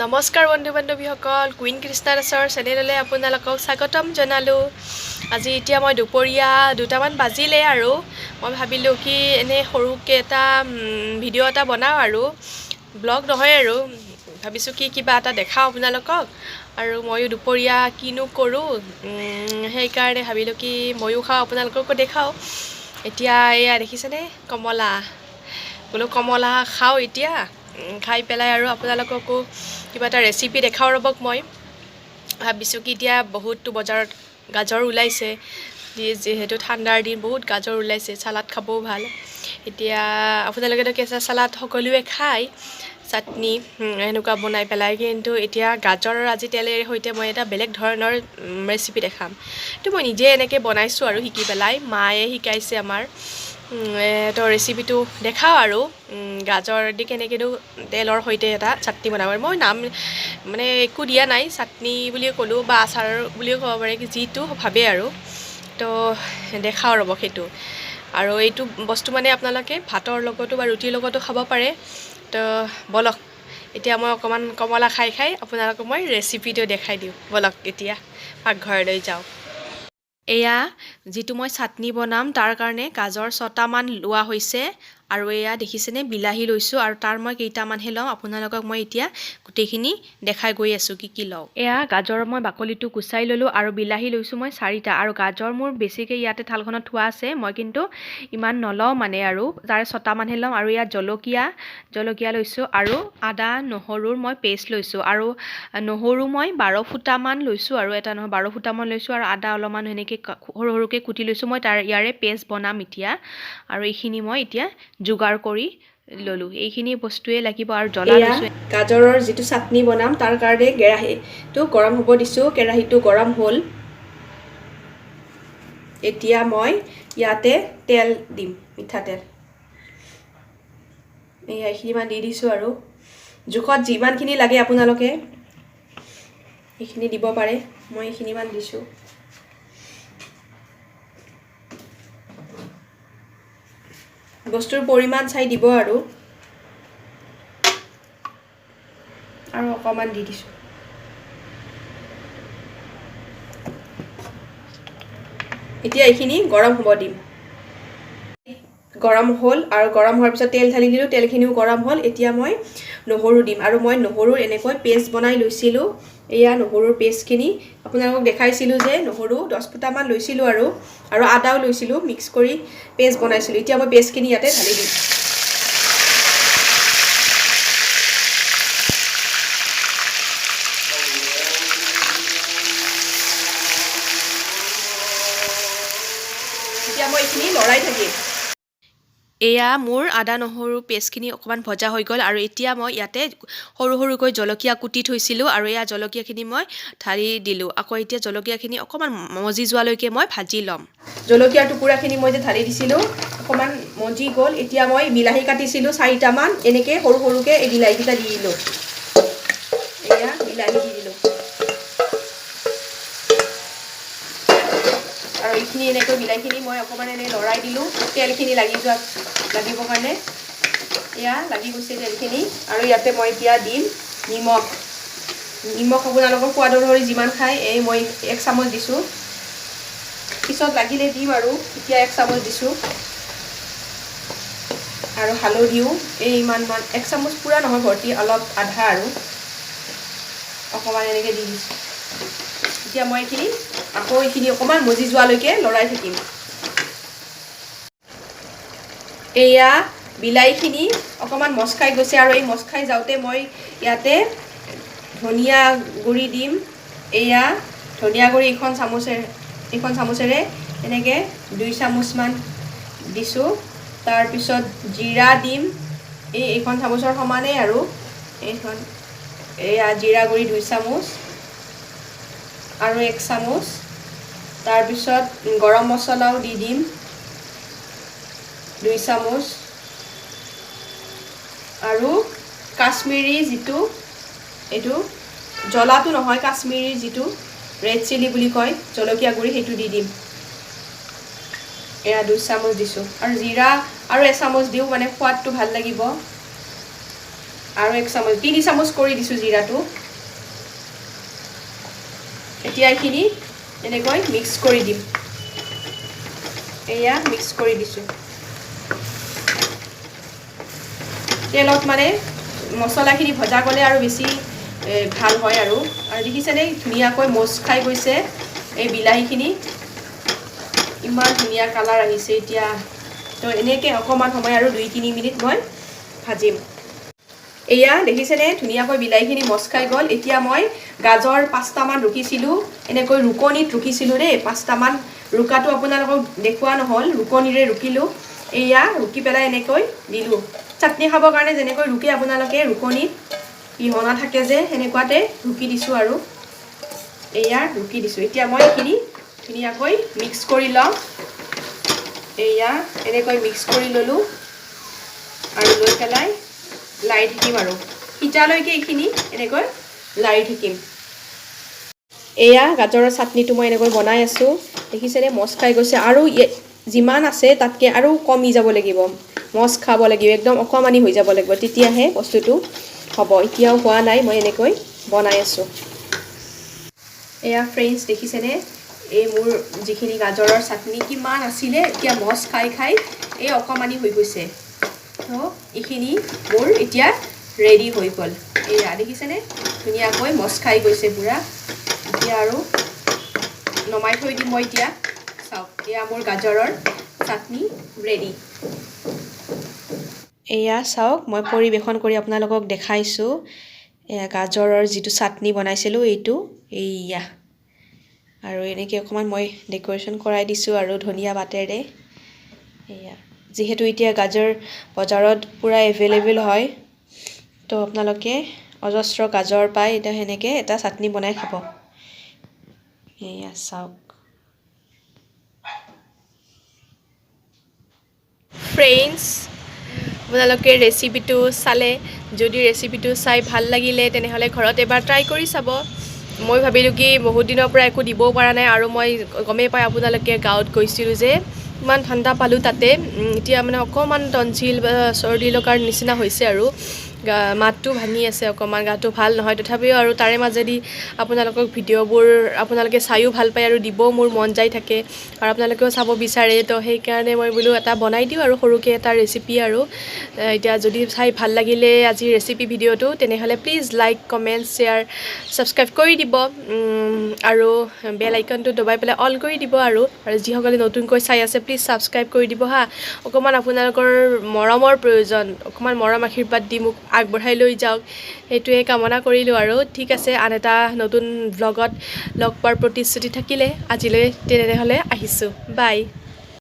নমস্কাৰ বন্ধু বান্ধৱীসকল, কুইন কৃষ্ণা দাসৰ চেনেললৈ আপোনালোকক স্বাগতম জনালোঁ। আজি এতিয়া মই দুপৰীয়া 2টামান বাজিলে আৰু মই ভাবিলোঁ কি এনে সৰুকৈ এটা ভিডিঅ' এটা বনাওঁ আৰু ব্লগ নহয় আৰু ভাবিছোঁ কি কিবা এটা দেখাওঁ আপোনালোকক। আৰু ময়ো দুপৰীয়া কিনো কৰোঁ সেইকাৰণে ভাবিলোঁ কি ময়ো খাওঁ আপোনালোককো দেখাওঁ। এতিয়া এয়া দেখিছেনে কমলা, বোলো কমলা খাওঁ এতিয়া, খাই পেলাই আৰু আপোনালোককো কিবা এটা ৰেচিপি দেখাওঁ ৰ'বক। মই ভাবিছোঁ কি এতিয়া বহুতো বজাৰত গাজৰ ওলাইছে, যিহেতু ঠাণ্ডাৰ দিন বহুত গাজৰ ওলাইছে, চালাড খাবও ভাল। এতিয়া আপোনালোকেতো কেঁচা চালাড সকলোৱে খায়, চাটনি এনেকুৱা বনাই পেলাই, কিন্তু এতিয়া গাজৰৰ আজি তেলেৰে সৈতে মই এটা বেলেগ ধৰণৰ ৰেচিপি দেখাম। এইটো মই নিজে এনেকৈ বনাইছোঁ আৰু শিকি পেলাই, মায়ে শিকাইছে আমাৰ। তো ৰেচিপিটো দেখাওঁ আৰু গাজৰ দি কেনেকৈনো তেলৰ সৈতে এটা চাটনি বনাব। মই নাম মানে একো দিয়া নাই, চাটনি বুলিয়ে ক'লোঁ বা আচাৰ বুলিও ক'ব পাৰে, যিটো ভাবে আৰু। তো দেখাওঁ ৰ'ব সেইটো। আৰু এইটো বস্তু মানে আপোনালোকে ভাতৰ লগতো বা ৰুটিৰ লগতো খাব পাৰে। তো বলক এতিয়া মই অকণমান কমলা খাই খাই আপোনালোকক মই ৰেচিপিটো দেখাই দিওঁ। বলক এতিয়া পাকঘৰলৈ যাওঁ। এয়া যিটো মই চাটনি বনাম তাৰ কাৰণে গাজৰ 6টামান লোৱা হৈছে, আৰু এয়া দেখিছেনে বিলাহী লৈছোঁ, আৰু তাৰ মই কেইটামানহে লওঁ। আপোনালোকক মই এতিয়া গোটেইখিনি দেখাই গৈ আছোঁ কি কি লওঁ। এয়া গাজৰ মই বাকলিটো গুচাই ল'লোঁ, আৰু বিলাহী লৈছোঁ মই 4টা, আৰু গাজৰ মোৰ বেছিকৈ ইয়াতে থালখনত থোৱা আছে, মই কিন্তু ইমান নলওঁ মানে, আৰু তাৰে 6টামানহে লওঁ। আৰু ইয়াত জলকীয়া লৈছোঁ, আৰু আদা নহৰুৰ মই পেষ্ট লৈছোঁ, আৰু নহৰু মই 12 ফুটামান লৈছোঁ, আৰু এটা নহয় 12 ফুটামান লৈছোঁ, আৰু আদা অলপমান সেনেকৈ সৰু সৰুকৈ কুটি লৈছোঁ। মই ইয়াৰে পেষ্ট বনাম এতিয়া, আৰু এইখিনি মই এতিয়া যোগাৰ কৰি ল'লোঁ। এইখিনি বস্তুৱে লাগিব, আৰু জ্বলা লৈছোঁ। গাজৰৰ যিটো চাটনি বনাম তাৰ কাৰণে কেৰাহীটো গৰম হ'ব দিছোঁ। কেৰাহীটো গৰম হ'ল, এতিয়া মই ইয়াতে তেল দিম, মিঠাতেল। এয়া এইখিনিমান দি দিছোঁ, আৰু জোখত যিমানখিনি লাগে আপোনালোকে সেইখিনি দিব পাৰে। মই এইখিনিমান দিছোঁ। বস্তুৰ পৰিমাণ চাই দিব, আৰু অকণমান দি দিছোঁ। এতিয়া এইখিনি গৰম হ'ব দিম। গৰম হ'ল, আৰু গৰম হোৱাৰ পিছত তেল ঢালি দিলোঁ, তেলখিনিও গৰম হ'ল। এতিয়া মই নহৰু দিম, আৰু মই নহৰুৰ এনেকৈ পেষ্ট বনাই লৈছিলোঁ। এয়া নহৰুৰ পেষ্টখিনি আপোনালোকক দেখাইছিলোঁ যে নহৰু 10 ফুটামান লৈছিলোঁ, আৰু আদাও লৈছিলোঁ, মিক্স কৰি পেষ্ট বনাইছিলোঁ। এতিয়া মই পেষ্টখিনি ইয়াতে ঢালি দিম। এতিয়া মই এইখিনি লৰাই থাকিম। এয়া মোৰ আদা নহৰু পেষ্টখিনি অকণমান ভজা হৈ গ'ল, আৰু এতিয়া মই ইয়াতে সৰু সৰুকৈ জলকীয়া কুটি থৈছিলোঁ, আৰু এয়া জলকীয়াখিনি মই ঢালি দিলোঁ। আকৌ এতিয়া জলকীয়াখিনি অকণমান মজি যোৱালৈকে মই ভাজি ল'ম। জলকীয়াৰ টুকুৰাখিনি মই যে ঢালি দিছিলোঁ অকণমান মজি গ'ল। এতিয়া মই বিলাহী কাটিছিলোঁ 4টামান, এনেকৈ সৰু সৰুকৈ এই বিলাহীকেইটা দি দিলোঁ। এয়া বিলাহী দি দিলোঁ, আৰু এইখিনি এনেকৈ বিলাহীখিনি মই অকণমান এনেই লৰাই দিলোঁ, তেলখিনি লাগিবৰ কাৰণে। এয়া লাগি গৈছে তেলখিনি, আৰু ইয়াতে মই এতিয়া দিম নিমখ আপোনালোকৰ সোৱাদ অনুসৰি যিমান খায়। এই মই 1 চামুচ দিছোঁ, পিছত লাগিলে দিম, আৰু এতিয়া 1 চামুচ দিছোঁ। আৰু হালধিও ইমানমান 1 চামুচ পূৰা নহয়, ভৰ্তি অলপ আধা, আৰু অকণমান এনেকৈ দি দিছোঁ। এতিয়া মই এইখিনি অকণমান মজি যোৱালৈকে লৰাই থাকিম। এয়া বিলাহীখিনি অকণমান মচ খাই গৈছে, আৰু এই মচ খাই যাওঁতে মই ইয়াতে ধনিয়া গুড়ি দিম। এয়া ধনিয়া গুড়ি এইখন চামুচেৰে এনেকৈ 2 চামুচমান দিছোঁ। তাৰপিছত জিৰা দিম, এইখন চামুচৰ সমানেই, আৰু এয়া জিৰা গুড়ি 2 চামুচ, আৰু 1 চামুচ। তাৰপিছত গৰম মছলাও দি দিম 2 চামুচ, আৰু কাশ্মীৰী যিটো এইটো জ্বলাটো নহয়, কাশ্মীৰী যিটো ৰেড চিলি বুলি কয় জলকীয়া গুড়ি, সেইটো দি দিম। এয়া 2 চামুচ দিছোঁ, আৰু জিৰা আৰু 1 চামুচ দিওঁ, মানে সোৱাদটো ভাল লাগিব। আৰু 1 চামুচ 3 চামুচ কৰি দিছোঁ জিৰাটো এতিয়া এইখিনি এনেকৈ মিক্স কৰি দিম এয়া মিক্স কৰি দিছোঁ তেলত মানে মছলাখিনি ভজা গ'লে আৰু বেছি ভাল হয় আৰু দেখিছেনে ধুনীয়াকৈ মছ খাই গৈছে এই বিলাহীখিনি ইমান ধুনীয়া কালাৰ আহিছে এতিয়া তো এনেকৈ অকণমান সময় আৰু 2-3 মিনিট মই ভাজিম এয়া দেখিছেনে ধুনীয়াকৈ বিলাহীখিনি মছ খাই গ'ল এতিয়া মই গাজৰ 5টামান ৰুকিছিলোঁ এনেকৈ ৰুকনিত ৰুকিছিলোঁ দেই 5টামান ৰুকাটো আপোনালোকক দেখুওৱা নহ'ল ৰুকনিৰে ৰুকিলোঁ এয়া ৰুকি পেলাই এনেকৈ দিলোঁ চাটনি খাবৰ কাৰণে যেনেকৈ ৰুকি আপোনালোকে ৰুকনিত পিহনা থাকে যে সেনেকুৱাতে ৰুকি দিছোঁ আৰু এয়া ৰুকি দিছোঁ এতিয়া মই এইখিনি ধুনীয়াকৈ মিক্স কৰি লওঁ এয়া এনেকৈ মিক্স কৰি ল'লোঁ আৰু লৈ পেলাই লাৰি থাকিম আৰু সিজালৈকে এইখিনি এনেকৈ লাৰি থাকিম এয়া গাজৰৰ চাটনিটো মই এনেকৈ বনাই আছোঁ দেখিছেনে মছ খাই গৈছে আৰু যিমান আছে তাতকৈ আৰু কমি যাব লাগিব মছ খাব লাগিব একদম অকমানি হৈ যাব লাগিব তেতিয়াহে বস্তুটো হ'ব এতিয়াও হোৱা নাই মই এনেকৈ বনাই আছোঁ এয়া ফ্ৰেণ্ডছ দেখিছেনে এই মোৰ যিখিনি গাজৰৰ চাটনি কিমান আছিলে এতিয়া মছ খাই খাই এই অকমানি হৈ গৈছে তো এইখিনি মোৰ এতিয়া ৰেডি হৈ গ'ল এয়া দেখিছেনে ধুনীয়াকৈ মছ খাই গৈছে পুৰা এতিয়া আৰু নমাই থৈ দিম মই এতিয়া চাওক এয়া মোৰ গাজৰৰ চাটনি ৰেডি এয়া চাওক মই পৰিৱেশন কৰি আপোনালোকক দেখাইছোঁ এয়া গাজৰৰ যিটো চাটনি বনাইছিলোঁ এইটো এয়া আৰু এনেকৈ অকণমান মই ডেক'ৰেশ্যন কৰাই দিছোঁ আৰু ধনিয়া পাতেৰে এয়া যিহেতু এতিয়া গাজৰ বজাৰত পুৰা এভেইলেবল হয় তো আপোনালোকে অজস্ৰ গাজৰ পায় এতিয়া সেনেকৈ এটা চাটনি বনাই খাব এয়া চাওক ফ্ৰেণ্ডছ আপোনালোকে ৰেচিপিটো চালে যদি ৰেচিপিটো চাই ভাল লাগিলে তেনেহ'লে ঘৰত এবাৰ ট্ৰাই কৰি চাব মই ভাবিলোঁ কি বহুত দিনৰ পৰা একো দিবও পৰা নাই আৰু মই গমেই পাই আপোনালোকে গাঁৱত গৈছিলোঁ যে ইমান ঠাণ্ডা পালোঁ তাতে এতিয়া মানে অকণমান টনচিল বা চৰ্দি লগাৰ নিচিনা হৈছে আৰু মাতটো ভাঙি আছে অকণমান গাটো ভাল নহয় তথাপিও আৰু তাৰে মাজেদি আপোনালোকক ভিডিঅ'বোৰ আপোনালোকে চায়ো ভাল পায় আৰু দিবও মোৰ মন যায় থাকে আৰু আপোনালোকেও চাব বিচাৰে তো সেইকাৰণে মই বোলো এটা বনাই দিওঁ আৰু সৰুকৈ এটা ৰেচিপি আৰু এতিয়া যদি চাই ভাল লাগিলে আজি ৰেচিপি ভিডিঅ'টো তেনেহ'লে please like comment share subscribe কৰি দিব আৰু বেল আইকনটো দবাই পেলাই অল কৰি দিব আৰু যিসকলে নতুনকৈ চাই আছে প্লিজ ছাবস্ক্ৰাইব কৰি দিব হা অকণমান আপোনালোকৰ মৰমৰ প্ৰয়োজন অকণমান মৰম আশীৰ্বাদ দি মোক আগবঢ়াই লৈ যাওক সেইটোৱে কামনা কৰিলোঁ আৰু ঠিক আছে আন এটা নতুন ব্লগত লগ পোৱাৰ প্ৰতিশ্ৰুতি থাকিলে আজিলৈ তেনেহ'লে আহিছোঁ বাই